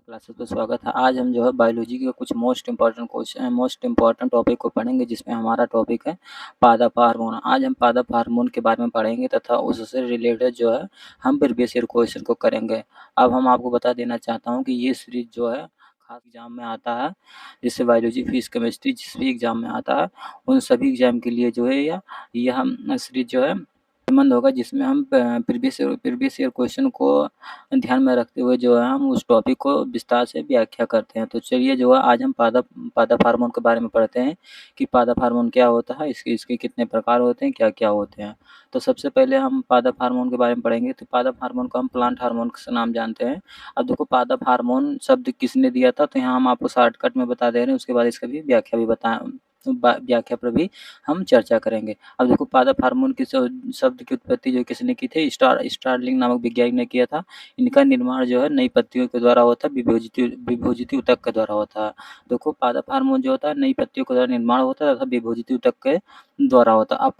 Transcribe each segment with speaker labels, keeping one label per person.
Speaker 1: Classes पे स्वागत है। आज हम जो है बायोलॉजी के कुछ मोस्ट इम्पोर्टेंट टॉपिक को पढ़ेंगे, जिसमें हमारा टॉपिक है पादप हार्मोन। आज हम पादप हार्मोन के बारे में पढ़ेंगे तथा उससे रिलेटेड जो है हम प्रीवियस ईयर क्वेश्चन को करेंगे। अब हम आपको बता देना चाहता हूँ कि ये सीरीज जो है खास एग्जाम में आता है, जिससे बायोलॉजी, फिजिक्स, केमिस्ट्री जिस भी एग्जाम में आता है उन सभी एग्जाम के लिए जो है यह सीरीज जो है फ़ायदेमंद होगा, जिसमें हम प्रीवियस ईयर क्वेश्चन को ध्यान में रखते हुए जो है हम उस टॉपिक को विस्तार से व्याख्या करते हैं। तो चलिए जो है आज हम पादप हार्मोन के बारे में पढ़ते हैं कि पादप हार्मोन क्या होता है, इसके कितने प्रकार होते हैं, क्या-क्या होते हैं। तो सबसे पहले हम पादप हार्मोन के बारे में पढ़ेंगे। तो पादप हार्मोन को हम प्लांट हार्मोन से नाम जानते हैं। अब देखो पादप हार्मोन शब्द किसने दिया था, तो यहाँ हम आपको शॉर्टकट में बता दे रहे हैं, उसके बाद इसका भी व्याख्या पर भी हम चर्चा करेंगे। अब देखो पादप हार्मोन की शब्द की उत्पत्ति जो किसने की थी, स्टार्लिंग नामक वैज्ञानिक ने किया था। इनका निर्माण जो है नई पत्तियों के द्वारा होता है, विभोजित ऊतक के द्वारा होता है। देखो पादप हार्मोन जो होता है नई पत्तियों के द्वारा निर्माण होता है तथा विभोजित ऊतक के द्वारा होता है। अब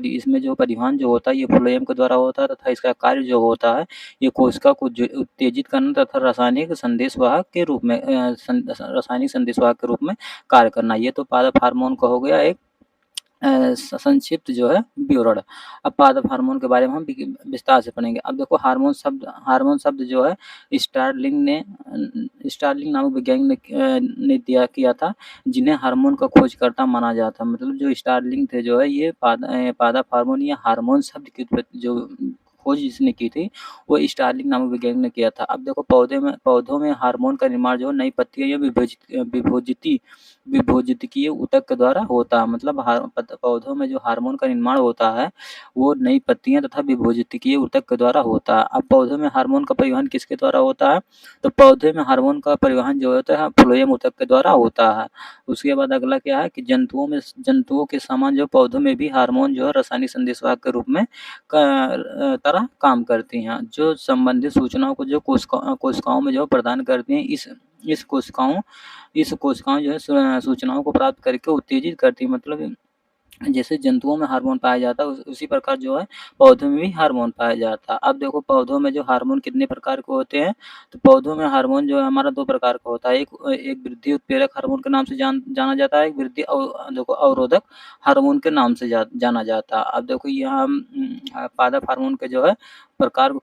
Speaker 1: इसमें जो परिवहन जो होता है ये फ्लोएम के द्वारा होता है तथा इसका कार्य जो होता है ये कोशिका को उत्तेजित करना तथा रासायनिक संदेशवाहक के रूप में कार्य करना। ये तो पादप हार्मोन का हो गया एक संक्षिप्त जो है विवरण। अब पादप हार्मोन के बारे में हम विस्तार से पढ़ेंगे। अब देखो हार्मोन शब्द जो है स्टार्लिंग नामक वैज्ञानिक ने किया था, जिन्हें हार्मोन का खोजकर्ता माना जाता है। मतलब जो स्टार्लिंग थे जो है ये पादप हार्मोन या हार्मोन शब्द की उत्पत्ति जो खोज जिसने की थी वो स्टार्लिंग नामक वैज्ञानिक ने किया था। अब देखो पौधों में हार्मोन का निर्माण जो है नई पत्तियों या विभोजितकीय ऊतक के द्वारा होता है। मतलब पौधों में जो हार्मोन का निर्माण होता है वो नई पत्तियां तथा विभोजितकीय ऊतक के द्वारा होता है। अब पौधों में हार्मोन का परिवहन किसके द्वारा होता है, तो पौधे में हार्मोन का परिवहन जो होता है फ्लोएम ऊतक के द्वारा होता है। उसके बाद अगला क्या है कि जंतुओं के समान जो पौधों में भी हार्मोन जो है रासायनिक संदेशवाहक के रूप में तरह काम करती हैं, जो संबंधित सूचनाओं को जो कोशिकाओं में जो प्रदान करती हैं। इस कोशिकाओं जो है सूचनाओं को प्राप्त करके उत्तेजित करती है। मतलब जैसे जंतुओं में हार्मोन पाया जाता है उसी प्रकार जो है पौधों में भी हार्मोन पाया जाता है। अब देखो पौधों में जो हार्मोन कितने प्रकार के होते हैं, तो पौधों में हार्मोन जो है हमारा 2 प्रकार का होता है। एक वृद्धि उत्प्रेरक हार्मोन के नाम से जाना जाता है, एक वृद्धि अवरोधक हार्मोन के नाम से जाना जाता है। अब देखो यहाँ हम पादप हार्मोन के जो है प्रकार को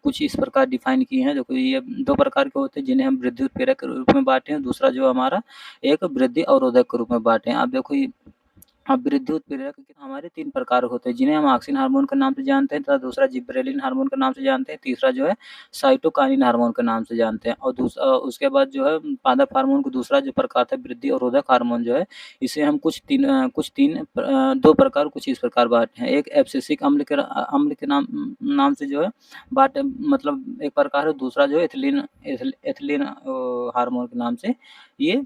Speaker 1: कुछ इस प्रकार डिफाइन किए हैं। देखो ये 2 प्रकार के होते हैं, जिन्हें हम वृद्धि उत्प्रेरक के रूप में बाँटे हैं, दूसरा जो हमारा एक वृद्धि अवरोधक के रूप में बाँटे हैं। अब देखो अब वृद्धि उत्प्रेरक हमारे 3 प्रकार होते हैं, जिन्हें हम ऑक्सिन हार्मोन के नाम से जानते हैं तथा दूसरा जिबरेलिन हार्मोन के नाम से जानते हैं, तीसरा जो है साइटोकाइनिन हार्मोन के नाम से जानते हैं। और उसके बाद जो है पादप हार्मोन का दूसरा जो प्रकार है वृद्धि अवरोधक हार्मोन जो है, इसे हम 2 प्रकार कुछ इस प्रकार बाँटे हैं। एक एब्सिसिक अम्ल के नाम से जो है बाँटे, मतलब एक प्रकार है, दूसरा जो है एथिलीन हार्मोन के नाम से ये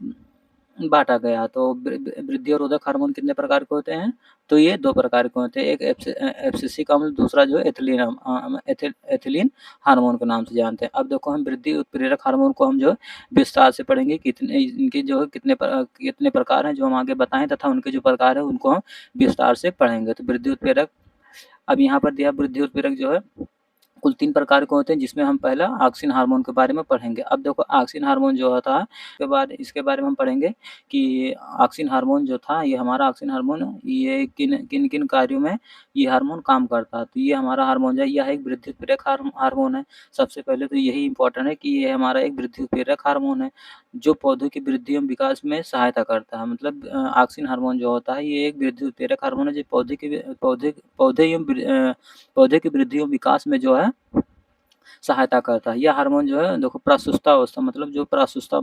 Speaker 1: बाँटा गया। तो वृद्धि अवरोधक हार्मोन कितने प्रकार के होते हैं, तो ये 2 प्रकार के होते हैं। एक एब्सिसिक अम्ल, दूसरा जो है एथिलीन हार्मोन के नाम से जानते हैं। अब देखो हम वृद्धि उत्प्रेरक हार्मोन को हम जो है विस्तार से पढ़ेंगे, इनके जो है कितने प्रकार हैं जो हम आगे बताएँ तथा उनके जो प्रकार है उनको हम विस्तार से पढ़ेंगे। तो वृद्धि उत्प्रेरक, अब यहाँ पर दिया वृद्धि उत्प्रेरक जो है कुल 3 प्रकार के होते हैं, जिसमें हम पहला ऑक्सिन हार्मोन के बारे में पढ़ेंगे। अब देखो ऑक्सिन हार्मोन जो होता है इसके बारे में हम पढ़ेंगे कि ऑक्सिन हार्मोन जो था ये हमारा ऑक्सिन हार्मोन ये किन कार्यों में ये हार्मोन काम करता है। तो ये हमारा हार्मोन जो है यह एक वृद्धि उत्प्रेरक हार्मोन है। सबसे पहले तो यही इम्पोर्टेंट है कि ये हमारा एक वृद्धि उत्प्रेरक हार्मोन है, जो पौधों की वृद्धि एवं विकास में सहायता करता है। मतलब ऑक्सिन हार्मोन जो होता है ये एक वृद्धि उत्प्रेरक हार्मोन है, जो पौधे की वृद्धि एवं विकास में जो है सहायता करता है। यह हार्मोन जो है देखो प्रासुस्ता अवस्था, मतलब जो प्रासुस्ता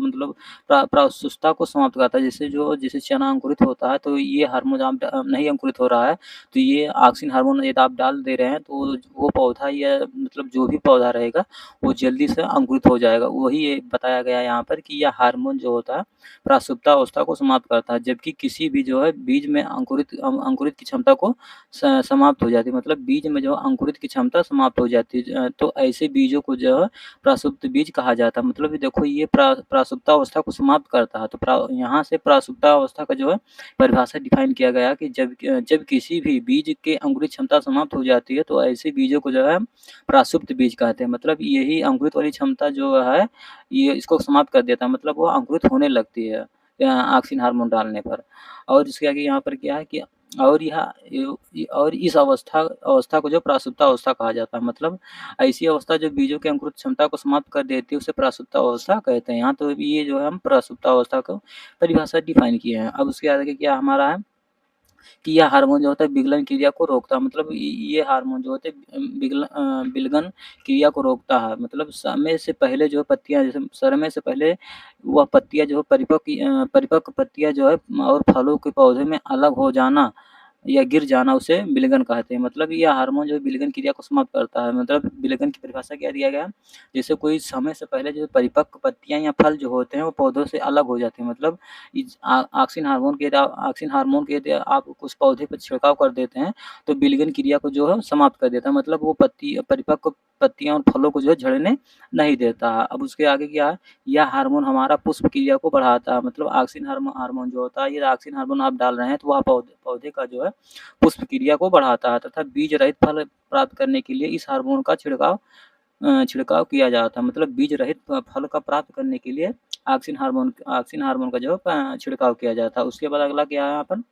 Speaker 1: को समाप्त करता है। जैसे चना अंकुरित होता है तो ये हार्मोन जब नहीं अंकुरित हो रहा है तो ये ऑक्सिन हार्मोन यदि आप डाल दे रहे हैं तो वो पौधा या मतलब जो भी पौधा रहेगा वो जल्दी से अंकुरित हो जाएगा। वही ये बताया गया है यहाँ पर कि यह हार्मोन जो होता है प्रासुप्ता अवस्था को समाप्त करता है, जबकि किसी भी जो है बीज में अंकुरित की क्षमता को समाप्त हो जाती है। मतलब बीज में जो अंकुरित की क्षमता समाप्त हो जाती है। तो ऐसे बीजों को जो है प्रसुप्त बीज कहा जाता है। मतलब ये देखो ये प्रसुप्तावस्था को समाप्त करता है। तो यहाँ से प्रसुप्तावस्था का जो है परिभाषा डिफाइन किया गया कि जब किसी भी बीज के अंकुरित क्षमता समाप्त हो जाती है तो ऐसे बीजों को जो है प्रसुप्त बीज कहते हैं। मतलब यही अंकुरित वाली क्षमता जो है ये इसको समाप्त कर देता है, मतलब वो अंकुरित होने लगती है ऑक्सिन हार्मोन डालने पर। और इसके आगे यहाँ पर क्या है कि और और इस अवस्था को जो प्रसुप्ता अवस्था कहा जाता है। मतलब ऐसी अवस्था जो बीजों के अंकुरित क्षमता को समाप्त कर देती है उसे प्रसुप्ता अवस्था कहते हैं। यहाँ तो ये जो है हम प्रसुप्ता अवस्था को परिभाषा डिफाइन किए हैं। अब उसके आगे क्या हमारा है कि यह हार्मोन जो होता है विगलन क्रिया को रोकता है। मतलब ये हार्मोन जो होते हैं विलगन क्रिया को रोकता है। मतलब समय से पहले जो पत्तियाँ जैसे समय से पहले वह पत्तियाँ जो परिपक्व पत्तियाँ जो है और फलों के पौधे में अलग हो जाना या गिर जाना उसे विलगन कहते हैं। मतलब ये हार्मोन जो है विलगन क्रिया को समाप्त करता है। मतलब विलगन की परिभाषा क्या दिया गया है? जैसे कोई समय से पहले जो परिपक्व पत्तियाँ या फल जो होते हैं वो पौधों से अलग हो जाते हैं। मतलब ऑक्सिन हार्मोन के यदि आप उस पौधे पर छिड़काव कर देते हैं तो विलगन क्रिया को जो है समाप्त कर देता है। मतलब वो परिपक्व पत्तियाँ और फलों को जो है झड़ने नहीं देता। अब उसके आगे क्या है? यह हार्मोन हमारा पुष्प क्रिया को बढ़ाता है। मतलब ऑक्सिन हार्मोन जो होता है, ये ऑक्सिन हार्मोन आप डाल रहे हैं तो वह पौधे का जो है पुष्प क्रिया को बढ़ाता है तथा बीज रहित फल प्राप्त करने के लिए इस हार्मोन का छिड़काव किया जाता है। मतलब बीज रहित फल का प्राप्त करने के लिए ऑक्सिन हार्मोन का जो है छिड़काव किया जाता है। उसके बाद अगला क्या है यहाँ पर?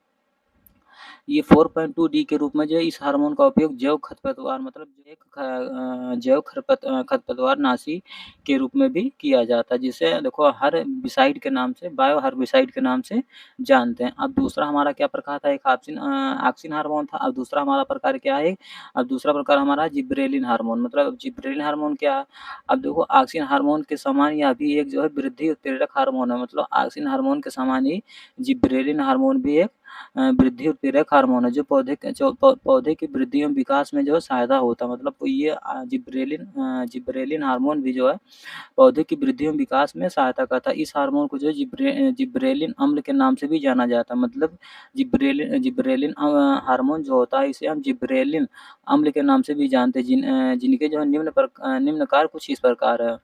Speaker 1: ये 4.2 डी के रूप में जो है इस हार्मोन का उपयोग जैव खरपतवार मतलब जो एक जैव खरपतवारनाशी के रूप में भी किया जाता है, जिसे देखो हर्बिसाइड के नाम से बायो हर्बिसाइड के नाम से जानते हैं। अब दूसरा हमारा क्या प्रकार था? एक ऑक्सिन हार्मोन था। अब दूसरा हमारा प्रकार क्या है? अब दूसरा प्रकार हमारा जिब्रेलिन हार्मोन। मतलब जिब्रेलिन हार्मोन क्या है? अब देखो ऑक्सिन हार्मोन के समान यह भी एक जो है वृद्धि उत्प्रेरक हार्मोन है। मतलब ऑक्सिन हार्मोन के समान ही जिब्रेलिन हार्मोन भी एक वृद्धि उत्प्रेरक हार्मोन है जो पौधे की वृद्धि एवं विकास में जो है सहायता होता है। मतलब ये जिब्रेलिन हार्मोन भी जो है पौधे की वृद्धि एवं विकास में सहायता करता है। इस हार्मोन को जो है जिब्रेलिन अम्ल के नाम से भी जाना जाता है। मतलब जिब्रेलिन हार्मोन जो होता है इसे हम जिब्रेलिन अम्ल के नाम से भी जानते हैं। जिनके जो है निम्न कार्य कुछ इस प्रकार है।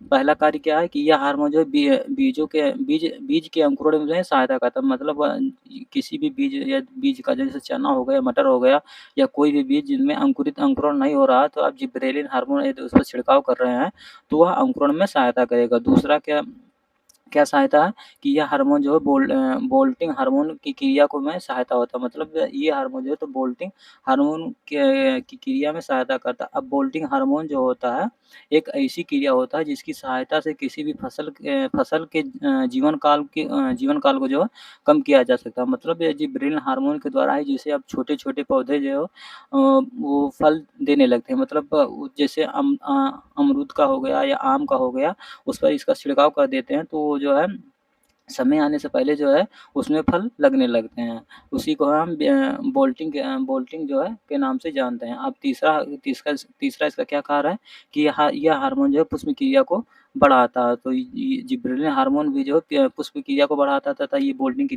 Speaker 1: पहला कार्य क्या है कि यह हार्मोन जो है बीज के अंकुरण में जो है सहायता करता है। मतलब किसी भी बीज का जैसे चना हो गया, मटर हो गया या कोई भी बीज जिनमें अंकुरण नहीं हो रहा तो आप जिब्रेलिन हार्मोन यदि उस पर छिड़काव कर रहे हैं तो वह अंकुरण में सहायता करेगा। दूसरा क्या क्या सहायता है कि यह हार्मोन जो है बोल्टिंग हार्मोन की क्रिया को में सहायता होता है। मतलब ये हार्मोन जो है तो बोल्टिंग हार्मोन की क्रिया में सहायता करता है। अब बोल्टिंग हार्मोन जो होता है एक ऐसी क्रिया होता है जिसकी सहायता से किसी भी फसल के जीवन काल को जो है कम किया जा सकता है। मतलब ये जिब्रेलिन हार्मोन के द्वारा ही जैसे अब छोटे-छोटे पौधे जो वो फल देने लगते हैं। मतलब जैसे अमरूद का हो गया या आम का हो गया उस पर इसका छिड़काव कर देते हैं तो जो है समय आने से पहले जो है उसमें फल लगने लगते हैं। उसी को हम बोल्टिंग जो है के नाम से जानते हैं। अब तीसरा इसका क्या कार्य है कि यह हार्मोन जो है पुष्प क्रिया को बढ़ाता है। तो ये जिब्रेलिन हार्मोन भी जो है पुष्प क्रिया को बढ़ाता है तथा ये बोल्टिंग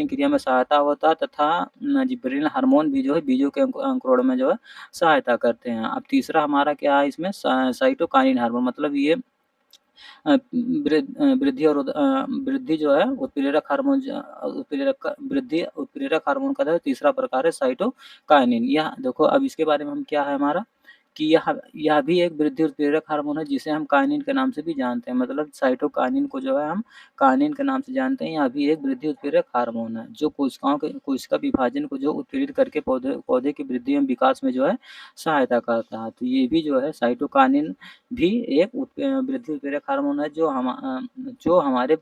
Speaker 1: क्रिया में सहायता होता है तथा जिब्रेलिन हार्मोन भी जो है बीजों के अंकुरण में जो है सहायता करते हैं। अब तीसरा हमारा क्या है इसमें साइटोकाइनिन हार्मोन। मतलब ये वृद्धि जो है उत्प्रेरक हार्मोन उत्प्रेरक हार्मोन का जो है तीसरा प्रकार है साइटोकाइनिन। यह देखो अब इसके बारे में हम क्या है हमारा कि यह भी एक वृद्धि उत्प्रेरक हार्मोन है जिसे हम काइनिन के नाम से भी जानते हैं। मतलब साइटोकाइनिन को जो है हम काइनिन के नाम से जानते हैं। यह भी एक वृद्धि उत्प्रेरक हार्मोन है जो कोशिका विभाजन को जो उत्प्रेरित करके पौधे की वृद्धि एवं विकास में जो है सहायता करता है। तो ये भी जो है साइटोकाइनिन भी एक वृद्धि उत्प्रेरक हार्मोन है जो हमारे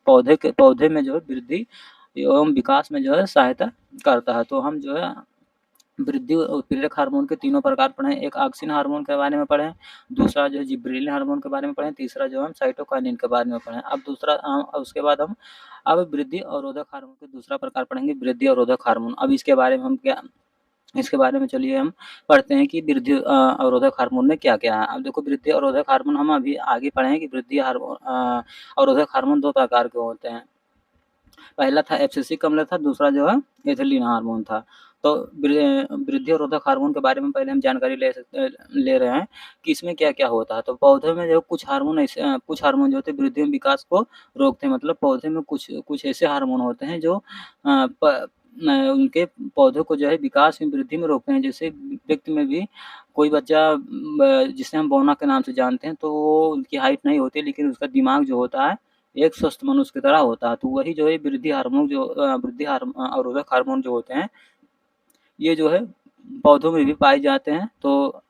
Speaker 1: पौधे में जो है वृद्धि एवं विकास में जो है सहायता करता है। तो हम जो है वृद्धि उत्प्रेरक हार्मोन के तीनों प्रकार पढ़े। एक ऑक्सिन हार्मोन के बारे में पढ़े, दूसरा जो है जिब्रेलिन हार्मोन के बारे में पढ़े, तीसरा जो हम साइटोकाइनिन के बारे में पढ़े। अब उसके बाद हम अब वृद्धि अवरोधक हार्मोन के दूसरा प्रकार पढ़ेंगे, वृद्धि अवरोधक हार्मोन। अब इसके बारे में हम इसके बारे में चलिए हम पढ़ते हैं कि वृद्धि अवरोधक हार्मोन में क्या-क्या है। अब देखो वृद्धि अवरोधक हार्मोन हम अभी आगे पढ़े हैं कि अवरोधक हार्मोन 2 प्रकार के होते हैं। पहला था एब्सिसिक अम्ल था, दूसरा जो है एथिलीन हार्मोन था। तो वृद्धि अवरोधक हार्मोन के बारे में पहले हम जानकारी ले रहे हैं कि इसमें क्या-क्या होता है। तो पौधों में जो कुछ हार्मोन जो होते हैं वृद्धि एवं विकास को रोकते हैं, मतलब पौधे में कुछ कुछ ऐसे हार्मोन होते हैं जो उनके पौधों को जो है विकास में वृद्धि में रोकते हैं। जैसे व्यक्ति में भी कोई बच्चा जिसे हम बौना के नाम से जानते हैं, तो वो उनकी हाइट नहीं होती, लेकिन उसका दिमाग जो होता है एक स्वस्थ मनुष्य की तरह होता है। तो वही जो है अवरोधक हार्मोन जो होते हैं, ये जो है पौधों में भी पाए जाते हैं। तो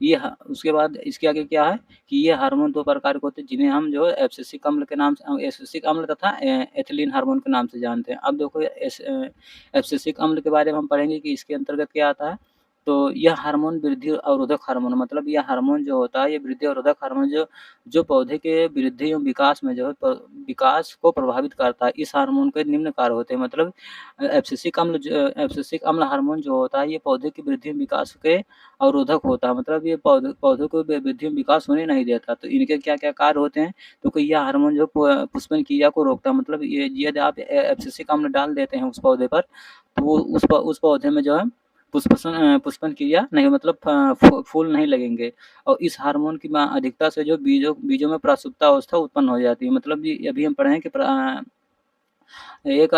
Speaker 1: ये ह उसके बाद इसके आगे क्या है कि ये हार्मोन 2 प्रकार के होते हैं, जिन्हें हम जो है एब्सिसिक अम्ल के नाम से एब्सिसिक अम्ल तथा एथिलीन हार्मोन के नाम से जानते हैं। अब देखो एब्सिसिक अम्ल के बारे में हम पढ़ेंगे कि इसके अंतर्गत क्या आता है। तो यह हार्मोन वृद्धि अवरोधक हार्मोन, मतलब यह हार्मोन जो होता है, ये वृद्धि अवरोधक हार्मोन जो जो पौधे के वृद्धि एवं विकास में जो है विकास को प्रभावित करता है। इस हार्मोन के निम्न कार्य होते हैं, मतलब एब्सिसिक अम्ल हार्मोन जो होता है, ये पौधे की वृद्धि एवं विकास के अवरोधक होता है, मतलब ये पौधों को वृद्धि में विकास होने नहीं देता। तो इनके क्या-क्या कार्य होते हैं, तो कि यह हार्मोन जो पुष्पन क्रिया को रोकता है, मतलब ये यदि आप एब्सिसिक अम्ल डाल देते हैं उस पौधे पर, तो वो उस पौधे में जो है पुष्पन क्रिया नहीं, मतलब फूल नहीं लगेंगे। और इस हार्मोन की अधिकता से जो बीजों में प्रसुप्ता अवस्था उत्पन्न हो जाती है, मतलब ये अभी हम पढ़े हैं कि एक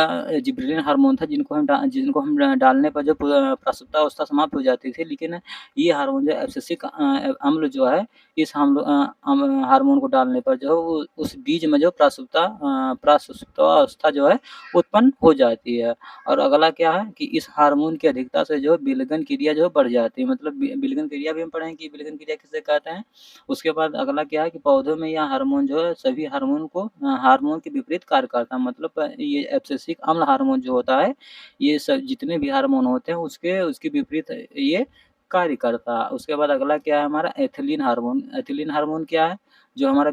Speaker 1: जिबरेलिन हार्मोन था, जिनको हम डालने पर जो प्रसुप्ता अवस्था समाप्त हो जाती थी, लेकिन ये हार्मोन जो एब्सिसिक अम्ल जो है, इस हार्मोन को डालने पर जो है वो उस बीज में जो प्रसुप्ता अवस्था जो है उत्पन्न हो जाती है। और अगला क्या है कि इस हार्मोन की अधिकता से जो विलगन क्रिया जो बढ़ जाती है, मतलब विलगन क्रिया भी हम पढ़ेंगे कि विलगन क्रिया किसे कहते हैं। उसके बाद अगला क्या है कि पौधों में यह हार्मोन जो है सभी हार्मोन के विपरीत कार्य करता है, मतलब ये एब्सिसिक अम्ल हार्मोन जो होता है, ये सब जितने भी हार्मोन होते हैं उसके विपरीत ये कार्य करता है। उसके बाद अगला क्या है हमारा एथिलीन हार्मोन। एथिलीन हार्मोन क्या है? जो हमारा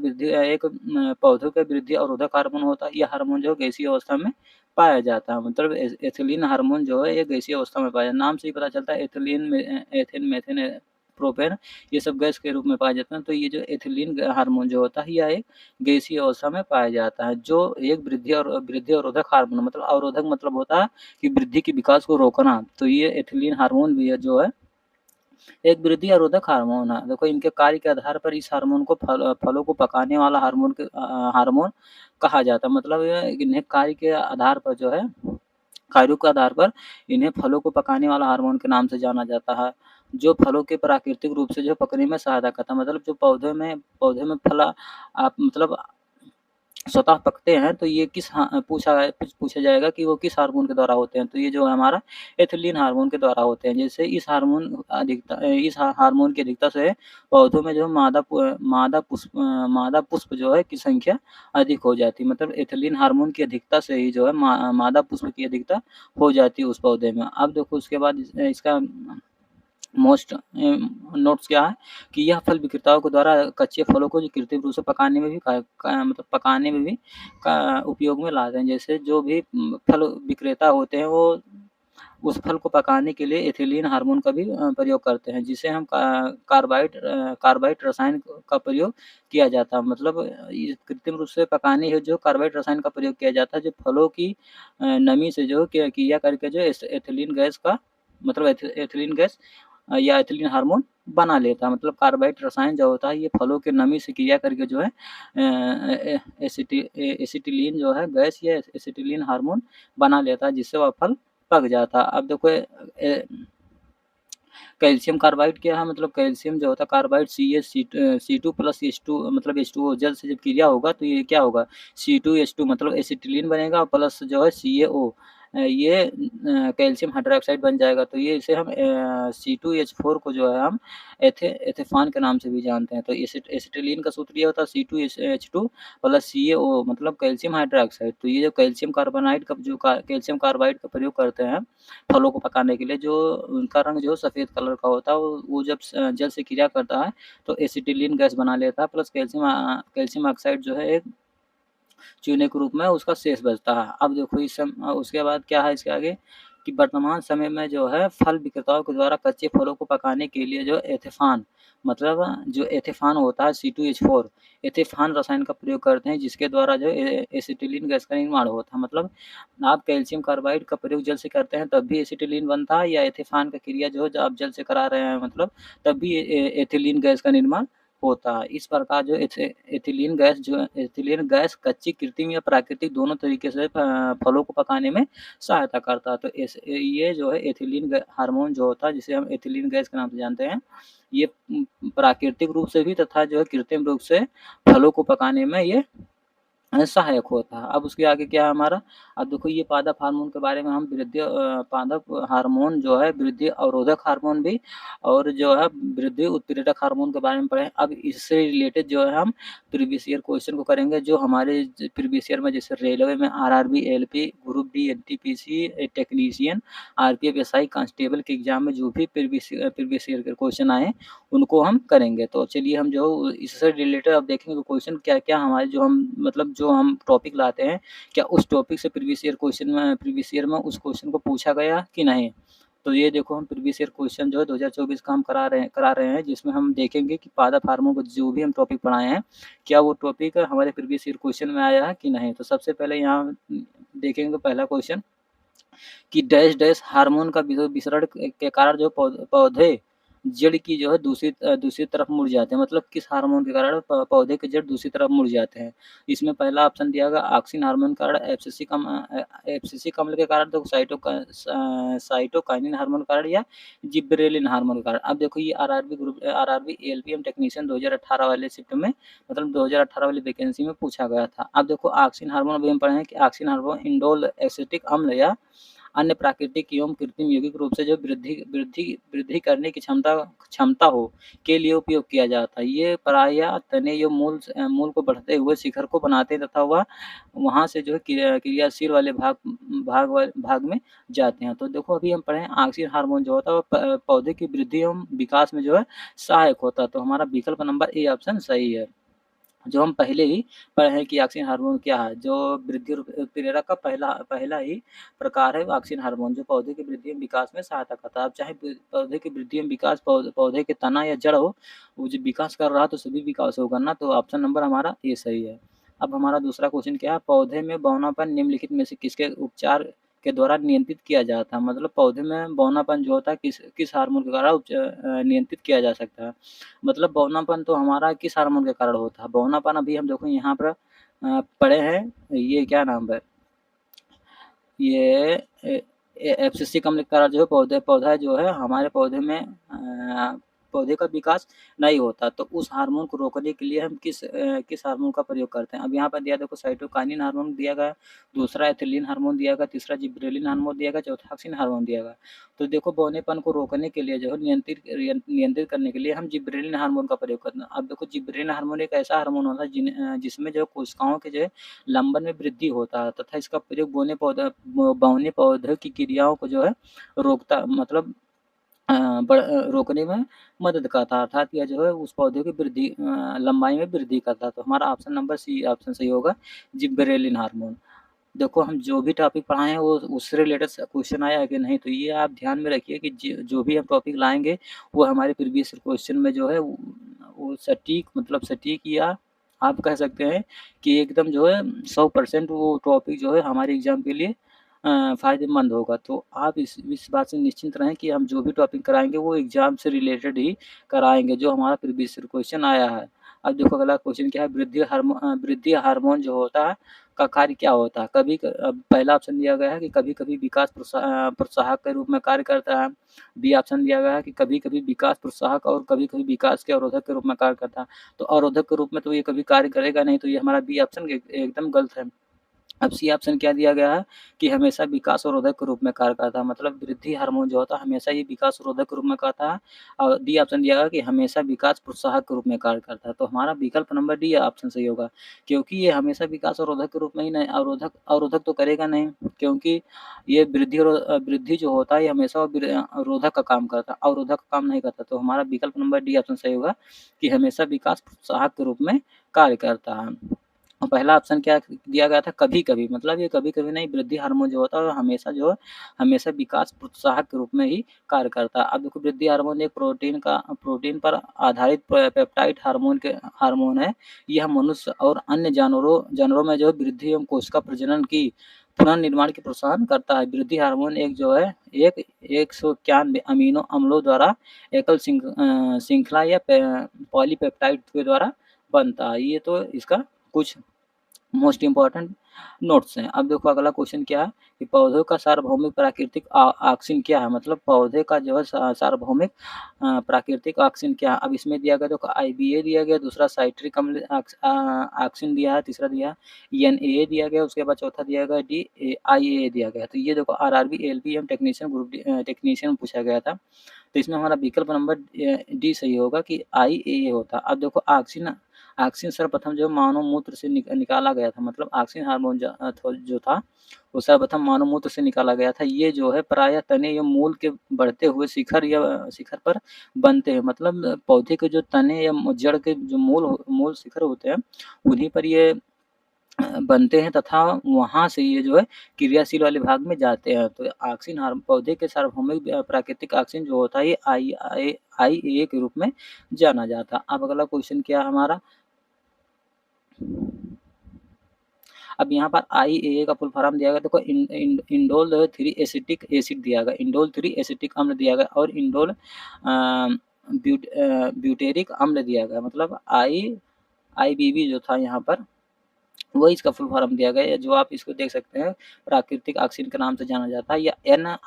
Speaker 1: पौधों के वृद्धि अवरोधक हार्मोन होता है। यह हार्मोन जो गैसीय अवस्था में पाया जाता है, मतलब एथिलीन हार्मोन जो है ये गैसीय अवस्था में पाया जाता है। नाम से ही पता चलता है एथिलीन में एथेन, मेथेन, प्रोपेन ये सब गैस के रूप में पाए जाते हैं। तो ये जो एथिलीन हार्मोन जो होता है, यह एक गैसीय अवस्था में पाया जाता है, जो एक वृद्धि अवरोधक हार्मोन, मतलब अवरोधक मतलब होता है कि वृद्धि के विकास को रोकना। तो ये एथिलीन हार्मोन भी है जो है एक वृद्धि अवरोधक हार्मोन है। देखो इनके कार्य के आधार पर इस हार्मोन को फलों को पकाने वाला हार्मोन कहा जाता है। मतलब इन्हें कार्य के आधार पर जो है कार्यों के आधार पर इन्हें फलों को पकाने वाला हार्मोन के नाम से जाना जाता है, जो फलों के प्राकृतिक रूप से जो पकने में सहायता करता है। मतलब जो पौधे में फल आप मतलब स्वतः पकते हैं, तो ये पूछा जाएगा कि वो किस हार्मोन के द्वारा होते हैं, तो ये जो है हमारा एथिलीन हार्मोन के द्वारा होते हैं। जैसे इस हार्मोन की अधिकता से पौधों में जो मादा पुष्प जो है की संख्या अधिक हो जाती है, मतलब एथिलीन हार्मोन की अधिकता से ही जो है मादा पुष्प की अधिकता हो जाती है उस पौधे में। अब देखो उसके बाद इसका मोस्ट नोट्स क्या है कि यह फल विक्रेताओं के द्वारा कच्चे फलों को जो कृत्रिम रूप से पकाने में भी मतलब पकाने में भी उपयोग में लाते हैं। जैसे जो भी फल विक्रेता होते हैं वो उस फल को पकाने के लिए एथिलीन हार्मोन का भी प्रयोग करते हैं, जिसे हम कार्बाइड रसायन का प्रयोग किया जाता है। मतलब ये कृत्रिम रूप से पकाने हेतु जो कार्बाइड रसायन का प्रयोग किया जाता है, जो फलों की नमी से जो क्रिया करके जो एथिलीन गैस का मतलब एथिलीन गैस या एथिलीन हार्मोन बना लेता है। मतलब कार्बाइड रसायन जो होता है ये फलों की नमी से क्रिया करके जो है एसिटिलीन जो है गैस या एसिटिलीन हार्मोन बना लेता है, जिससे वह फल पक जाता है। अब देखो कैल्शियम कार्बाइड क्या है, मतलब कैल्शियम जो होता है कार्बाइड C2 प्लस H2 मतलब H2O जल से जब क्रिया होगा तो ये क्या होगा C2H2 मतलब एसिटिलीन बनेगा प्लस जो है CaO ये कैल्शियम हाइड्रोक्साइड बन जाएगा। तो ये इसे हम C2H4 को जो है हम एथेफान के नाम से भी जानते हैं। तो एसिटिलीन का सूत्र ये होता है C2H2 प्लस CaO मतलब कैल्शियम हाइड्रोक्साइड। तो ये जो कैल्शियम कार्बाइड का प्रयोग करते हैं फलों को पकाने के लिए, जो उनका रंग जो सफ़ेद कलर का होता है, वो जब जल से क्रिया करता है तो एसिटिलीन गैस बना लेता है, प्लस कैल्शियम ऑक्साइड जो है एक चूने के रूप में उसका शेष बचता है। अब देखो उसके बाद क्या है इसके आगे कि वर्तमान समय में जो है फल विक्रेताओं के द्वारा कच्चे फलों को पकाने के लिए जो मतलब जो एथेफान होता है C2H4 एथेफान रसायन का प्रयोग करते हैं जिसके द्वारा जो है एसिटिलीन गैस का निर्माण होता है। मतलब आप कैल्शियम कार्बाइड का प्रयोग जल से करते हैं तब भी एसिटिलीन बनता है या एथेफान का क्रिया जो है जो आप जल से करा रहे हैं मतलब तब भी एथिलीन गैस का निर्माण होता है। इस प्रकार जो एथिलीन गैस कच्ची, कृत्रिम या प्राकृतिक दोनों तरीके से फलों को पकाने में सहायता करता है। तो ये जो है एथिलीन हार्मोन जो होता है जिसे हम एथिलीन गैस के नाम से जानते हैं, ये प्राकृतिक रूप से भी तथा जो है कृत्रिम रूप से फलों को पकाने में ये सहायक होता है। अब उसके आगे क्या है हमारा, अब देखो ये पादप हार्मोन के बारे में हम पादप हार्मोन जो है वृद्धि अवरोधक हार्मोन भी और जो है वृद्धि उत्प्रेरक हार्मोन के बारे में पढ़े। अब इससे रिलेटेड जो है हम प्रीवियस ईयर क्वेश्चन को करेंगे जो हमारे प्रीवियस ईयर में जैसे रेलवे में RRB, LP, group D, NTPC, technician, RPF, SI, constable के एग्जाम में जो भी प्रीवियस ईयर के क्वेश्चन आए उनको हम करेंगे। तो चलिए हम जो इससे रिलेटेड अब देखेंगे क्वेश्चन क्या-क्या हमारे जो हम मतलब जो हम टॉपिक लाते हैं, क्या उस टॉपिक से प्रीवियस ईयर में उस क्वेश्चन को पूछा गया कि नहीं? तो ये देखो हम प्रीवियस ईयर क्वेश्चन जो है 2024 का हम करा रहे हैं जिसमें हम देखेंगे कि पादप हार्मोन को जो भी हम टॉपिक पढ़ाए हैं, क्या वो टॉपिक हमारे प्रीवियस ईयर क्वेश्चन में आया है कि नहीं? तो सबसे पहले यहाँ देखेंगे पहला क्वेश्चन कि डैश डैश हार्मोन का विसरण के कारण जो पौधे जड़ की जो है दूसरी तरफ मुड़ जाते हैं। मतलब किस हार्मोन के कारण पौधे के जड़ दूसरी तरफ मुड़ जाते हैं। इसमें पहला ऑप्शन दिया गया ऑक्सिन हार्मोन के कारण, एफसीसी अम्ल के कारण, तो साइटोकाइनिन हार्मोन के कारण या जिब्रेलिन हार्मोन के कारण। अब देखो ये आरआरबी एलपीएम टेक्नीशियन 2018 वाले शिफ्ट में मतलब 2018 वाली वैकेंसी में पूछा गया था। अब देखो ऑक्सिन हार्मोन अभी हम पढ़े हैं कि ऑक्सिन हार्मोन इंडोल एसिटिक अम्ल या अन्य प्राकृतिक एवं कृत्रिम यौगिक रूप से जो वृद्धि करने की क्षमता हो के लिए उपयोग किया जाता है। ये प्रायः तने एवं मूल को बढ़ते हुए शिखर को बनाते हैं तथा वह वहाँ से जो है क्रियाशील वाले भाग में जाते हैं। तो देखो अभी हम पढ़े हैं ऑक्सिन हार्मोन जो होता है वो पौधे की वृद्धि एवं विकास में जो है सहायक होता है। तो हमारा विकल्प नंबर ए ऑप्शन सही है। जो हम पहले ही पढ़े हैं कि ऑक्सिन हार्मोन क्या है, जो वृद्धि उत्प्रेरक का पहला ही प्रकार है ऑक्सिन हार्मोन जो पौधे की वृद्धि एवं विकास में सहायता करता है। अब चाहे पौधे की वृद्धि एवं विकास पौधे के तना या जड़ हो, वो जो विकास कर रहा है तो सभी विकास होगा ना, तो ऑप्शन नंबर हमारा ए सही है। अब हमारा दूसरा क्वेश्चन क्या है, पौधे में बौनापन निम्नलिखित में से किसके उपचार के द्वारा नियंत्रित किया जाता है? मतलब पौधे में बौनापन जो होता है किस हार्मोन के द्वारा नियंत्रित किया जा सकता है? मतलब बौनापन तो हमारा किस हार्मोन के कारण होता है? बौनापन अभी हम देखो यहाँ पर पढ़े हैं, ये क्या नाम है? ये एफसीसी अम्ल के कारण जो है पौधा जो है हमारे पौधे में पौधे का विकास नहीं होता। तो उस हार्मोन को रोकने के लिए हम किस हार्मोन का प्रयोग करते हैं? अब यहाँ पर दिया देखो साइटोकाइनिन हार्मोन दिया गया है, दूसरा एथिलीन हार्मोन दिया गया, तीसरा जिब्रेलिन हार्मोन दिया गया, चौथा ऑक्सिन हार्मोन दिया गया। तो देखो बौनेपन को रोकने के लिए जो है नियंत्रित करने के लिए हम जिब्रेलिन हार्मोन का प्रयोग करते हैं। अब देखो जिब्रेलिन हार्मोन एक ऐसा हार्मोन होता है जिसमें जो कोशिकाओं के जो है लंबन में वृद्धि होता है तथा इसका प्रयोग बौने पौधे की क्रियाओं को जो है रोकता मतलब रोकने में मदद करता है, अर्थात यह जो है उस पौधे की लंबाई में वृद्धि करता है। तो हमारा ऑप्शन नंबर सी ऑप्शन सही होगा, जिब्रेलिन हार्मोन। देखो हम जो भी टॉपिक पढ़ाए हैं वो उससे रिलेटेड क्वेश्चन आया है कि नहीं, तो ये आप ध्यान में रखिए कि जो भी हम टॉपिक लाएँगे वो हमारे प्रीवियस क्वेश्चन में जो है वो सटीक मतलब सटीक या आप कह सकते हैं कि एकदम जो है 100% वो टॉपिक जो है हमारे एग्ज़ाम के लिए फ़ायदेमंद होगा। तो आप इस बात से निश्चिंत रहें कि हम जो भी टॉपिक कराएँगे वो एग्ज़ाम से रिलेटेड ही कराएँगे, जो हमारा प्रीवियस क्वेश्चन आया है। अब देखो अगला क्वेश्चन क्या है, वृद्धि हार्मोन जो होता है का कार्य क्या होता है? पहला ऑप्शन दिया गया है कि कभी-कभी विकास प्रोत्साहक के रूप में कार्य करता है। बी ऑप्शन दिया गया है कि कभी-कभी विकास प्रोत्साहक और कभी-कभी विकास के अवरोधक के रूप में कार्य करता है। तो अवरोधक के रूप में तो ये कभी कार्य करेगा नहीं, तो ये हमारा बी ऑप्शन एकदम गलत है। अब सी ऑप्शन क्या दिया गया है कि हमेशा विकास अवरोधक के रूप में कार्य करता है, मतलब वृद्धि हार्मोन जो होता है हमेशा ये विकास अवरोधक के रूप में करता है। और डी ऑप्शन दिया गया कि हमेशा विकास प्रोत्साहक के रूप में कार्य करता है। तो हमारा विकल्प नंबर डी ऑप्शन सही होगा, क्योंकि ये हमेशा विकास अवरोधक के रूप में ही नहीं, अवरोधक अवरोधक तो करेगा नहीं, क्योंकि ये वृद्धि जो होता है ये हमेशा अवरोधक का काम करता है, अवरोधक का काम नहीं करता। तो हमारा विकल्प नंबर डी ऑप्शन सही होगा कि हमेशा विकास प्रोत्साहक के रूप में कार्य करता है। पहला ऑप्शन क्या दिया गया था कभी-कभी, मतलब ये कभी-कभी नहीं, वृद्धि हार्मोन जो होता है वो हमेशा जो है, हमेशा विकास प्रोत्साहक के रूप में ही कार्य करता है। अब देखो वृद्धि हार्मोन एक प्रोटीन पर आधारित पेप्टाइड हार्मोन है। यह मनुष्य और अन्य जानवरों में जो है वृद्धि एवं कोशिका प्रजनन की पुनर्निर्माण की प्रोत्साहन करता है। वृद्धि हार्मोन एक जो है एक 191 अमीनो अम्लों द्वारा एकल श्रृंखला या पॉलीपेप्टाइड के द्वारा बनता है। ये तो इसका कुछ मोस्ट इम्पोर्टेंट नोट्स हैं। अब देखो अगला क्वेश्चन क्या है कि पौधों का सार्वभौमिक प्राकृतिक ऑक्सीजन क्या है? मतलब पौधे का जो है सार्वभौमिक प्राकृतिक ऑक्सीजन क्या है? अब इसमें दिया गया देखो आईबीए दिया गया, दूसरा साइट्रिक अम्ल ऑक्सीजन दिया है, तीसरा दिया एनएए दिया गया, उसके बाद चौथा दिया गया आईएए दिया गया। तो ये देखो आरआरबी, एलबीएम टेक्नीशियन पूछा गया था। तो इसमें हमारा विकल्प नंबर डी सही होगा कि आईएए होता। अब देखो ऑक्सीजन ऑक्सीजन सर्वप्रथम जो मानव मूत्र से निकाला गया था, मतलब ऑक्सीजन हार्मोन जो था वो सर्वप्रथम मानव मूत्र से निकाला गया था। ये जो है प्रायः तने या मूल के बढ़ते हुए शिखर पर बनते हैं, मतलब पौधे के जो तने या जड़ के जो मूल शिखर होते हैं उन्हीं पर ये बनते हैं तथा वहाँ से ये जो है क्रियाशील वाले भाग में जाते हैं। तो ऑक्सीजन पौधे के सार्वभौमिक प्राकृतिक ऑक्सीजन जो होता है ये आईएए के रूप में जाना जाता है। अब अगला क्वेश्चन क्या है हमारा, अब यहाँ पर आईएए का फुल फॉर्म दिया गया, देखो इंडोल 3 एसिटिक एसिड दिया गया, इंडोल 3 एसिटिक अम्ल दिया गया और इंडोल ब्यूटेरिक अम्ल दिया गया, मतलब आईबीबी जो था यहाँ पर वही इसका फुल फॉर्म दिया गया है, जो आप इसको देख सकते हैं प्राकृतिक ऑक्सीजन के नाम से जाना जाता है। या एनए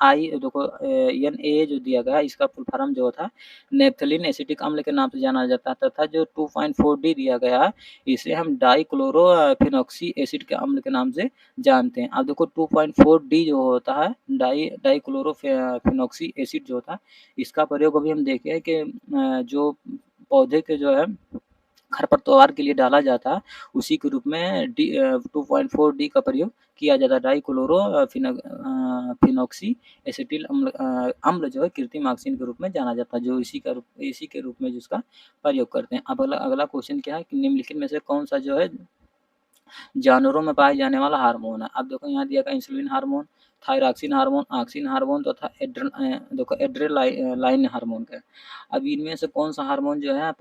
Speaker 1: जो दिया गया है इसका फुल फॉर्म जो था नेप्थलीन एसिटिक अम्ल के नाम से जाना जाता है, तथा जो 2.4 डी दिया गया है इसे हम डाइक्लोरोफेनॉक्सी एसिड के अम्ल के नाम से जानते हैं। अब देखो 2.4 डी जो होता है डाइक्लोरोफेनॉक्सी एसिड जो होता है इसका प्रयोग अभी हम देखे हैं कि जो पौधे के जो है खरपतवार के लिए डाला जाता है उसी के रूप में 2.4 डी का प्रयोग किया जाता है। फिनॉक्सी एसिटिल अम्ल जो है कृत्रिम ऑक्सीजन के रूप में जाना जाता है, जो इसी के रूप में जिसका प्रयोग करते हैं। अब अगला क्वेश्चन क्या है कि निम्नलिखित में से कौन सा जो है जानवरों में पाए जाने वाला हार्मोन है। अब देखो यहाँ दिया गया insulin hormone, thyroxine hormone, auxin hormone तथा देखो एड्रेनालाइन हार्मोन का। अब इनमें से कौन सा हार्मोन जो है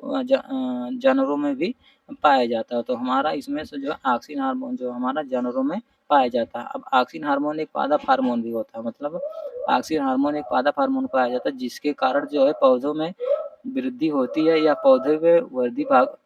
Speaker 1: जानवरों में भी पाया जाता है? तो हमारा इसमें से जो है ऑक्सिन हार्मोन जो हमारा जानवरों में पाया जाता है। अब ऑक्सिन हार्मोन एक पादप हार्मोन भी होता है, मतलब ऑक्सिन हार्मोन एक पादप हार्मोन पाया जाता है जिसके कारण जो है पौधों में वृद्धि होती है या पौधे में वर्दी भाग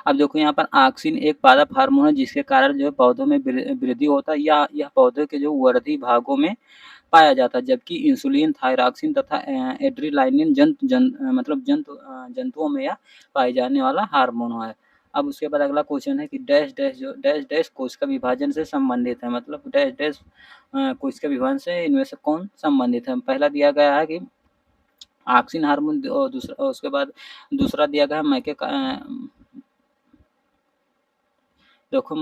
Speaker 1: अब देखो यहाँ पर ऑक्सिन एक पादप हार्मोन है जिसके कारण जो है पौधों में वृद्धि होता है या यह पौधे के जो वर्धी भागों में पाया जाता है, जबकि इंसुलिन, थायरॉक्सिन तथा एड्रेनालाइन मतलब जंतुओं में यह पाए जाने वाला हार्मोन है। अब उसके बाद अगला क्वेश्चन है कि डैश डैश कोशिका विभाजन से संबंधित है, मतलब डैश डैश कोशिका विभाजन से इनमें से कौन संबंधित है? पहला दिया गया है कि ऑक्सिन हार्मोन और दूसरा उसके बाद दूसरा दिया गया है देखो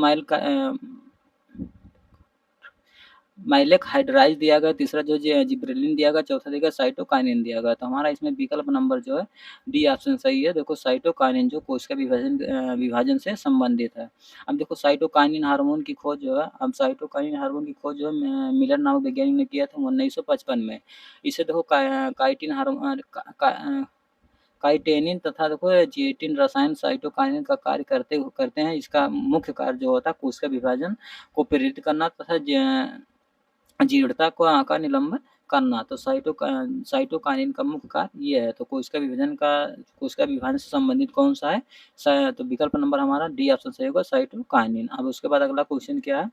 Speaker 1: माइलेक हाइड्राइज दिया गया, तीसरा जो जिब्रेलिन दिया गया, चौथा दिया गया साइटोकाइनिन दिया गया। तो हमारा इसमें विकल्प नंबर जो है डी ऑप्शन सही है। देखो साइटोकाइनिन जो कोशिका विभाजन से संबंधित है। अब देखो साइटोकाइनिन हार्मोन की खोज जो है, अब साइटोकाइनिन हार्मोन की खोज जो है मिलर नामक वैज्ञानिक ने किया था 1955 में। इसे देखो काइटिन हार्मोन काइटेनिन तथा देखो जिएटिन रसायन साइटोकाइनिन का कार्य करते हैं। इसका मुख्य कार्य जो होता है कोशिका विभाजन को प्रेरित करना तथा जीर्णता का निलंबन करना। तो साइटोकाइनिन का मुख्य कार्य ये है। तो कोशिका विभाजन से संबंधित कौन-सा है? तो विकल्प नंबर हमारा डी ऑप्शन सही होगा, साइटोकाइनिन। अब उसके बाद अगला क्वेश्चन क्या है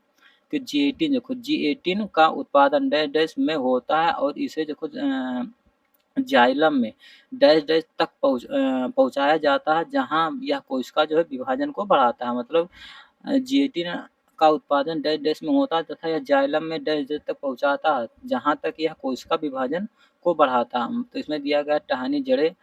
Speaker 1: कि जी18 देखो, जी18 का उत्पादन डैश डैश में होता है और इसे देखो जाइलम में डैश डैश तक पहुँचाया जाता है, जहाँ यह कोशिका जो है विभाजन को बढ़ाता है। मतलब जी18 का उत्पादन डैश डैश में होता है तथा यह जाइलम में डैश डैश तक पहुँचाता है, जहाँ तक यह कोशिका विभाजन को बढ़ाता है। तो इसमें दिया गया है टहनी, जड़ें।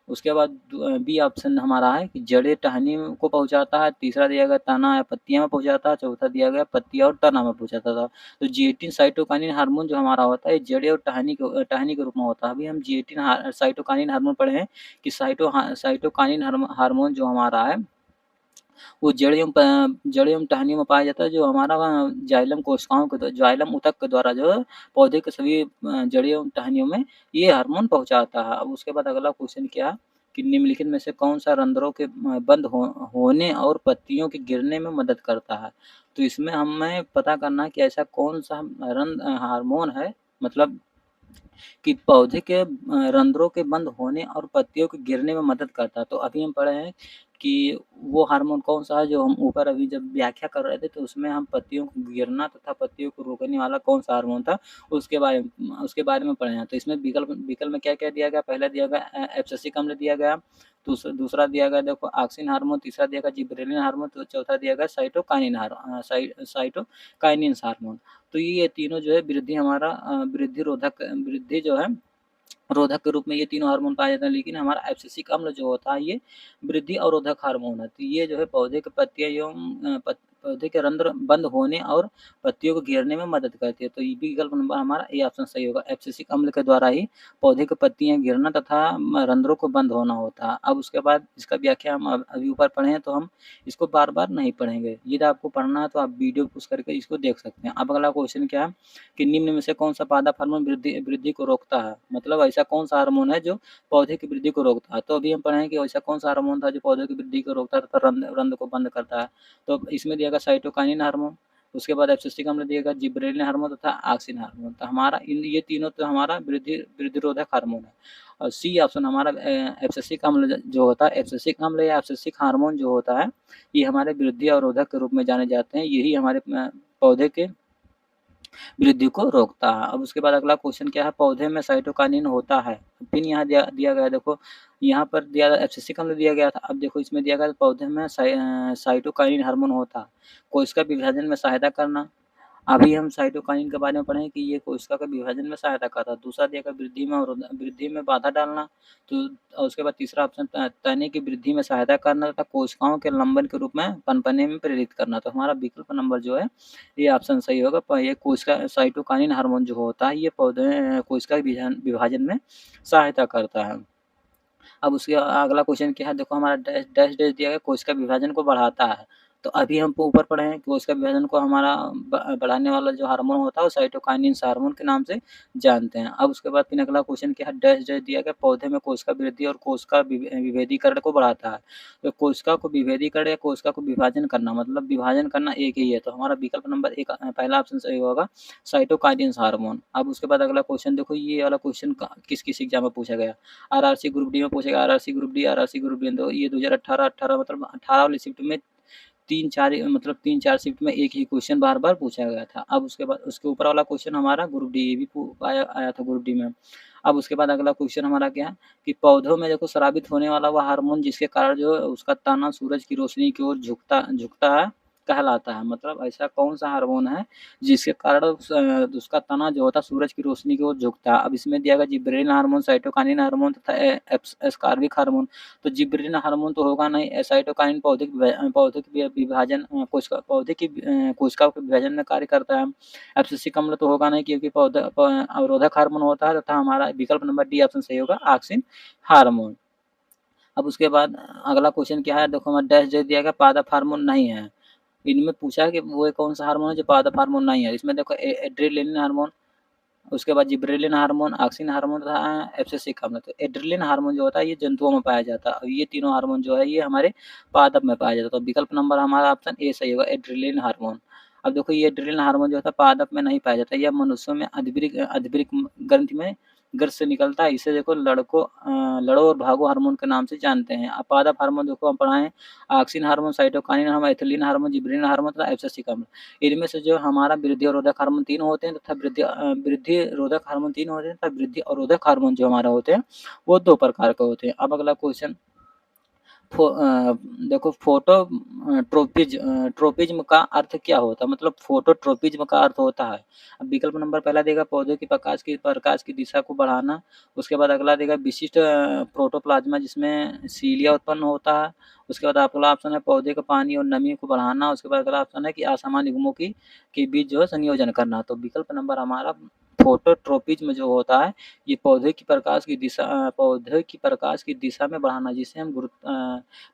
Speaker 1: उसके बाद बी ऑप्शन हमारा है कि जड़ें टहनी को पहुँचाता है, तीसरा दिया गया तना या पत्तियाँ में पहुँचाता है, चौथा दिया गया पत्तियाँ और तना में पहुँचाता था। तो जी18 साइटोकिनिन हार्मोन जो हमारा होता है, जड़ें और टहनी के रूप में होता है। अभी हम जी18 साइटोकिनिन हार्मोन पढ़े हैं कि साइटोकिनिन हार्मोन जो हमारा है, वो जड़ एवं टहनियों में पाया जाता है, जो हमारा जाइलम कोशिकाओं के जाइलम ऊतक के द्वारा जो है पौधे के सभी जड़ एवं टहनियों में ये हार्मोन पहुँचाता है। अब उसके बाद अगला क्वेश्चन क्या है कि निम्नलिखित में से कौन-सा रंध्रों के बंद होने और पत्तियों के गिरने में मदद करता है? तो इसमें हमें पता करना है कि ऐसा कौन-सा हार्मोन है, मतलब कि पौधे के रंध्रों के बंद होने और पत्तियों के गिरने में मदद करता है। तो अभी हम पढ़े हैं कि वो हार्मोन कौन-सा है, जो हम ऊपर अभी जब व्याख्या कर रहे थे, तो उसमें हम पत्तियों को गिरना तथा पत्तियों को रोकने वाला कौन-सा हार्मोन था, उसके बारे में पढ़े हैं। तो इसमें विकल्प में क्या-क्या दिया गया? पहला दिया गया एब्सिसिक अम्ल दिया गया, दूसरा दिया गया देखो ऑक्सिन हार्मोन, तीसरा दिया गया जिबरेलिन हार्मोन, तो चौथा दिया गया साइटोकाइनिन हार्मोन। तो ये तीनों जो है वृद्धि जो है रोधक के रूप में ये तीनों हार्मोन पाए जाते हैं, लेकिन हमारा एब्सिसिक अम्ल जो होता है ये वृद्धि अवरोधक हार्मोन है। तो ये जो है पौधे के पत्तियाँ एवं पौधे के रंध्र बंद होने और पत्तियों को घेरने में मदद करती है। तो ये भी विकल्प नंबर हमारा ए ऑप्शन सही होगा। एब्सिसिक अम्ल के द्वारा ही पौधे की पत्तियाँ गिरना तथा रंध्रों को बंद होना होता है। अब उसके बाद इसका व्याख्या हम अभी ऊपर पढ़े हैं, तो हम इसको बार-बार नहीं पढ़ेंगे। यदि आपको पढ़ना है तो आप वीडियो पॉज़ करके इसको देख सकते हैं। अब अगला क्वेश्चन क्या है कि निम्न में से कौन-सा पादप हार्मोन वृद्धि वृद्धि को रोकता है? मतलब ऐसा कौन-सा हार्मोन है जो पौधे की वृद्धि को रोकता है? तो अभी हम पढ़े हैं कि ऐसा कौन-सा हार्मोन था जो पौधे की वृद्धि को रोकता है तथा रंध्र को बंद करता है। तो इसमें दिया गया साइटोकिनिन हार्मोन, उसके बाद एब्सिसिक अम्ल दिया गया जिबरेलिन हार्मोन तथा ऑक्सिन हार्मोन। तो हमारा ये तीनों तो हमारा वृद्धिरोधक हार्मोन है। और सी ऑप्शन हमारा एब्सिसिक अम्ल जो होता है, एब्सिसिक अम्ल या एब्सिसिक हार्मोन जो होता है, ये हमारे वृद्धि अवरोधक के रूप में जाने जाते हैं। यही हमारे पौधे के वृद्धि को रोकता है। अब उसके बाद अगला क्वेश्चन क्या है, पौधे में साइटोकिनिन होता है। फिर यहाँ दिया गया है, देखो यहाँ पर दिया एब्सिसिक अम्ल दिया गया था। अब देखो इसमें दिया गया है पौधे में साइटोकिनिन हार्मोन होता है। कोशिका विभाजन में सहायता करना। अभी हम साइटोकिनिन के बारे में पढ़े कि ये कोशिका के विभाजन में सहायता करता है। दूसरा दिया गया वृद्धि में बाधा डालना। तो और उसके बाद तीसरा ऑप्शन तने की वृद्धि में सहायता करना तथा कोशिकाओं के लंबन के रूप में पनपने में प्रेरित करना। तो हमारा विकल्प नंबर जो है ये ऑप्शन सही होगा। ये कोशिका साइटोकिनिन हार्मोन जो होता है, ये कोशिका विभाजन में सहायता करता है। अब उसके अगला क्वेश्चन क्या है, देखो हमारा डैश डैश डैश दिया गया कोशिका विभाजन को बढ़ाता है। तो अभी हम ऊपर पढ़े हैं कि कोशिका विभाजन को हमारा बढ़ाने वाला जो हार्मोन होता है वो साइटोकिनिन हार्मोन के नाम से जानते हैं। अब उसके बाद फिर अगला क्वेश्चन क्या है, डैश डैश दिया गया पौधे में कोशिका वृद्धि और कोशिका विभेदीकरण को बढ़ाता है। तो कोशिका को विभेदीकरण या कोशिका को विभाजन करना, मतलब विभाजन करना एक ही है। तो हमारा विकल्प नंबर एक पहला ऑप्शन सही होगा, साइटोकिनिन हार्मोन। अब उसके बाद अगला क्वेश्चन देखो, ये वाला क्वेश्चन किस एग्जाम में पूछा गया? आरआरसी ग्रुप डी में पूछेगा, आरआरसी ग्रुप डी तो ये 2018 मतलब 18 वाली शिफ्ट में 3-4 शिफ्ट में एक ही क्वेश्चन बार-बार पूछा गया था। अब उसके बाद उसके ऊपर वाला क्वेश्चन हमारा ग्रुप डी ये भी आया था ग्रुप डी में। अब उसके बाद अगला क्वेश्चन हमारा क्या है कि पौधों में देखो स्रावित होने वाला वो हार्मोन जिसके कारण जो है उसका तना सूरज की रोशनी की ओर झुकता है, कहलाता है। मतलब ऐसा कौन-सा हार्मोन है जिसके कारण उसका तना जो होता है सूरज की रोशनी की ओर झुकता है। अब इसमें दिया गया जिबरेलिन हार्मोन, साइटोकिनिन हार्मोन तथा एस्कार्बिक हार्मोन। तो जिबरेलिन हार्मोन तो होगा नहीं, साइटोकिनिन पौधे के विभाजन पौधे की कोशिकाओं के विभाजन में कार्य करता है। एब्सिसिक अम्ल तो होगा नहीं क्योंकि अवरोधक हार्मोन होता है तथा हमारा विकल्प नंबर डी ऑप्शन सही होगा, ऑक्सिन हार्मोन। अब उसके बाद अगला क्वेश्चन क्या है, देखो हमारा डैश दिया गया पादप हार्मोन नहीं है। इनमें पूछा है कि वो कौन-सा हार्मोन है जो पादप हार्मोन नहीं है। इसमें देखो एड्रेनलिन हार्मोन, उसके बाद जिबरेलिन हार्मोन, ऑक्सिन हार्मोन तथा एब्सिसिक अम्ल। तो एड्रेनलिन हार्मोन जो होता है ये जंतुओं में पाया जाता है और ये तीनों हार्मोन जो है ये हमारे पादप में पाया जाता है। तो विकल्प नंबर हमारा ऑप्शन ए सही होगा, एड्रेनलिन हार्मोन। अब देखो ये एड्रेनलिन हार्मोन जो होता है पादप में नहीं पाया जाता, यह मनुष्यों में अधीबृग ग्रंथि में ग्रंथि से निकलता है। इसे देखो लड़ो और भागो हार्मोन के नाम से जानते हैं। अब पादप हार्मोन देखो हम पढ़ाएँ, auxin hormone, cytokinin hormone, ethylene hormone, gibberellin hormone तथा एब्सिसिक अम्ल। इनमें से जो हमारा वृद्धि अवरोधक हार्मोन 3 होते हैं तथा वृद्धि रोधक हार्मोन 3 होते हैं तथा वृद्धि अवरोधक हार्मोन जो हमारा होते हैं, वो 2 प्रकार के होते हैं। अब अगला क्वेश्चन देखो ट्रोपिज्म का अर्थ क्या होता है? मतलब फोटोट्रोपिज्म का अर्थ होता है। अब विकल्प नंबर पहला देगा पौधे की प्रकाश की दिशा को बढ़ाना, उसके बाद अगला देगा विशिष्ट प्रोटोप्लाज्मा जिसमें सीलिया उत्पन्न होता है, उसके बाद अगला ऑप्शन है पौधे का पानी और नमी को बढ़ाना, उसके बाद अगला ऑप्शन है कि असामान्य युग्मों के बीच जो है संयोजन करना। तो विकल्प नंबर हमारा फोटोट्रोपिज्म जो होता है, ये पौधे की प्रकाश की दिशा में बढ़ाना, जिसे हम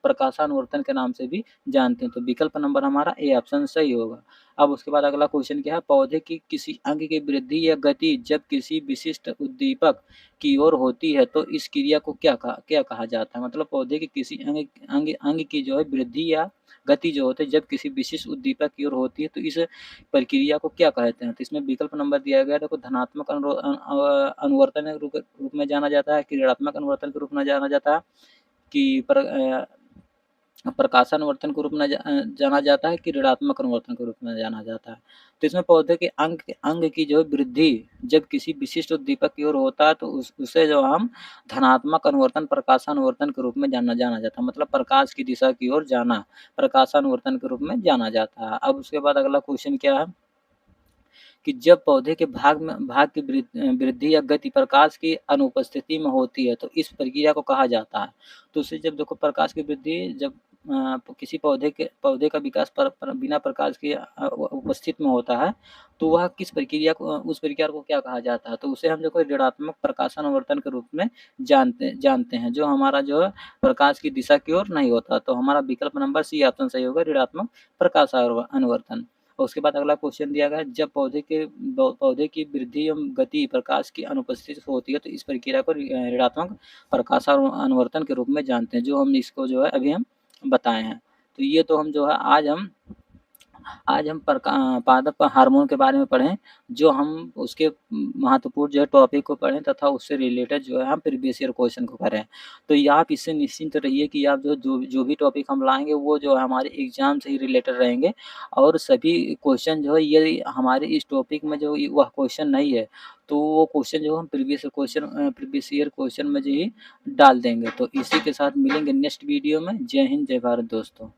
Speaker 1: प्रकाशानुवर्तन के नाम से भी जानते हैं। तो विकल्प नंबर हमारा ए ऑप्शन सही होगा। अब उसके बाद अगला क्वेश्चन क्या है, पौधे की किसी अंग की वृद्धि या गति जब किसी विशिष्ट उद्दीपक की ओर होती है तो इस क्रिया को क्या कहा जाता है? मतलब पौधे की किसी अंग की जो है वृद्धि या गति जो होती है जब किसी विशिष्ट उद्दीपक की ओर होती है तो इस प्रक्रिया को क्या कहते हैं? तो इसमें विकल्प नंबर दिया गया है, देखो धनात्मक अनुवर्तन के रूप में जाना जाता है, कि ऋणात्मक अनुवर्तन के रूप में जाना जाता है, कि प्रकाशानुवर्तन के रूप में जाना जाता है, कि ऋणात्मक अनुवर्तन के रूप में जाना जाता है। तो इसमें पौधे के अंग की जो है वृद्धि जब किसी विशिष्ट उद्दीपक की ओर होता है तो उसे जो हम धनात्मक अनुवर्तन, प्रकाशानुवर्तन के रूप में जाना जाता है। मतलब प्रकाश की दिशा की ओर जाना प्रकाशानुवर्तन के रूप में जाना जाता है। अब उसके बाद अगला क्वेश्चन क्या है कि जब पौधे के भाग की वृद्धि या गति प्रकाश की अनुपस्थिति में होती है तो इस प्रक्रिया को कहा जाता है। तो उससे जब देखो प्रकाश की वृद्धि जब किसी पौधे का विकास बिना प्रकाश के उपस्थित में होता है तो वह उस प्रक्रिया को क्या कहा जाता है? तो उसे हम देखो ऋणात्मक प्रकाशानुवर्तन के रूप में जानते हैं, जो हमारा जो है प्रकाश की दिशा की ओर नहीं होता। तो हमारा विकल्प नंबर सी ऑप्शन सही होगा, ऋणात्मक प्रकाशानुवर्तन। और उसके बाद अगला क्वेश्चन दिया गया है, जब पौधे की वृद्धि एवं गति प्रकाश की अनुपस्थिति से होती है तो इस प्रक्रिया को ऋणात्मक प्रकाशानुवर्तन के रूप में जानते हैं, जो हम इसको जो है अभी हम बताए हैं। तो ये तो हम जो है आज हम पादप हार्मोन के बारे में पढ़ें, जो हम उसके महत्वपूर्ण जो है टॉपिक को पढ़ें तथा उससे रिलेटेड जो है हम प्रीवियस ईयर क्वेश्चन को करें। तो ये आप इससे निश्चिंत रहिए कि आप जो भी टॉपिक हम लाएँगे वो जो है हमारे एग्ज़ाम से ही रिलेटेड रहेंगे और सभी क्वेश्चन जो है ये हमारे इस टॉपिक में जो वह क्वेश्चन नहीं है, तो वो क्वेश्चन जो हम प्रीवियस ईयर क्वेश्चन में जो ही डाल देंगे। तो इसी के साथ मिलेंगे नेक्स्ट वीडियो में। जय हिंद, जय भारत दोस्तों।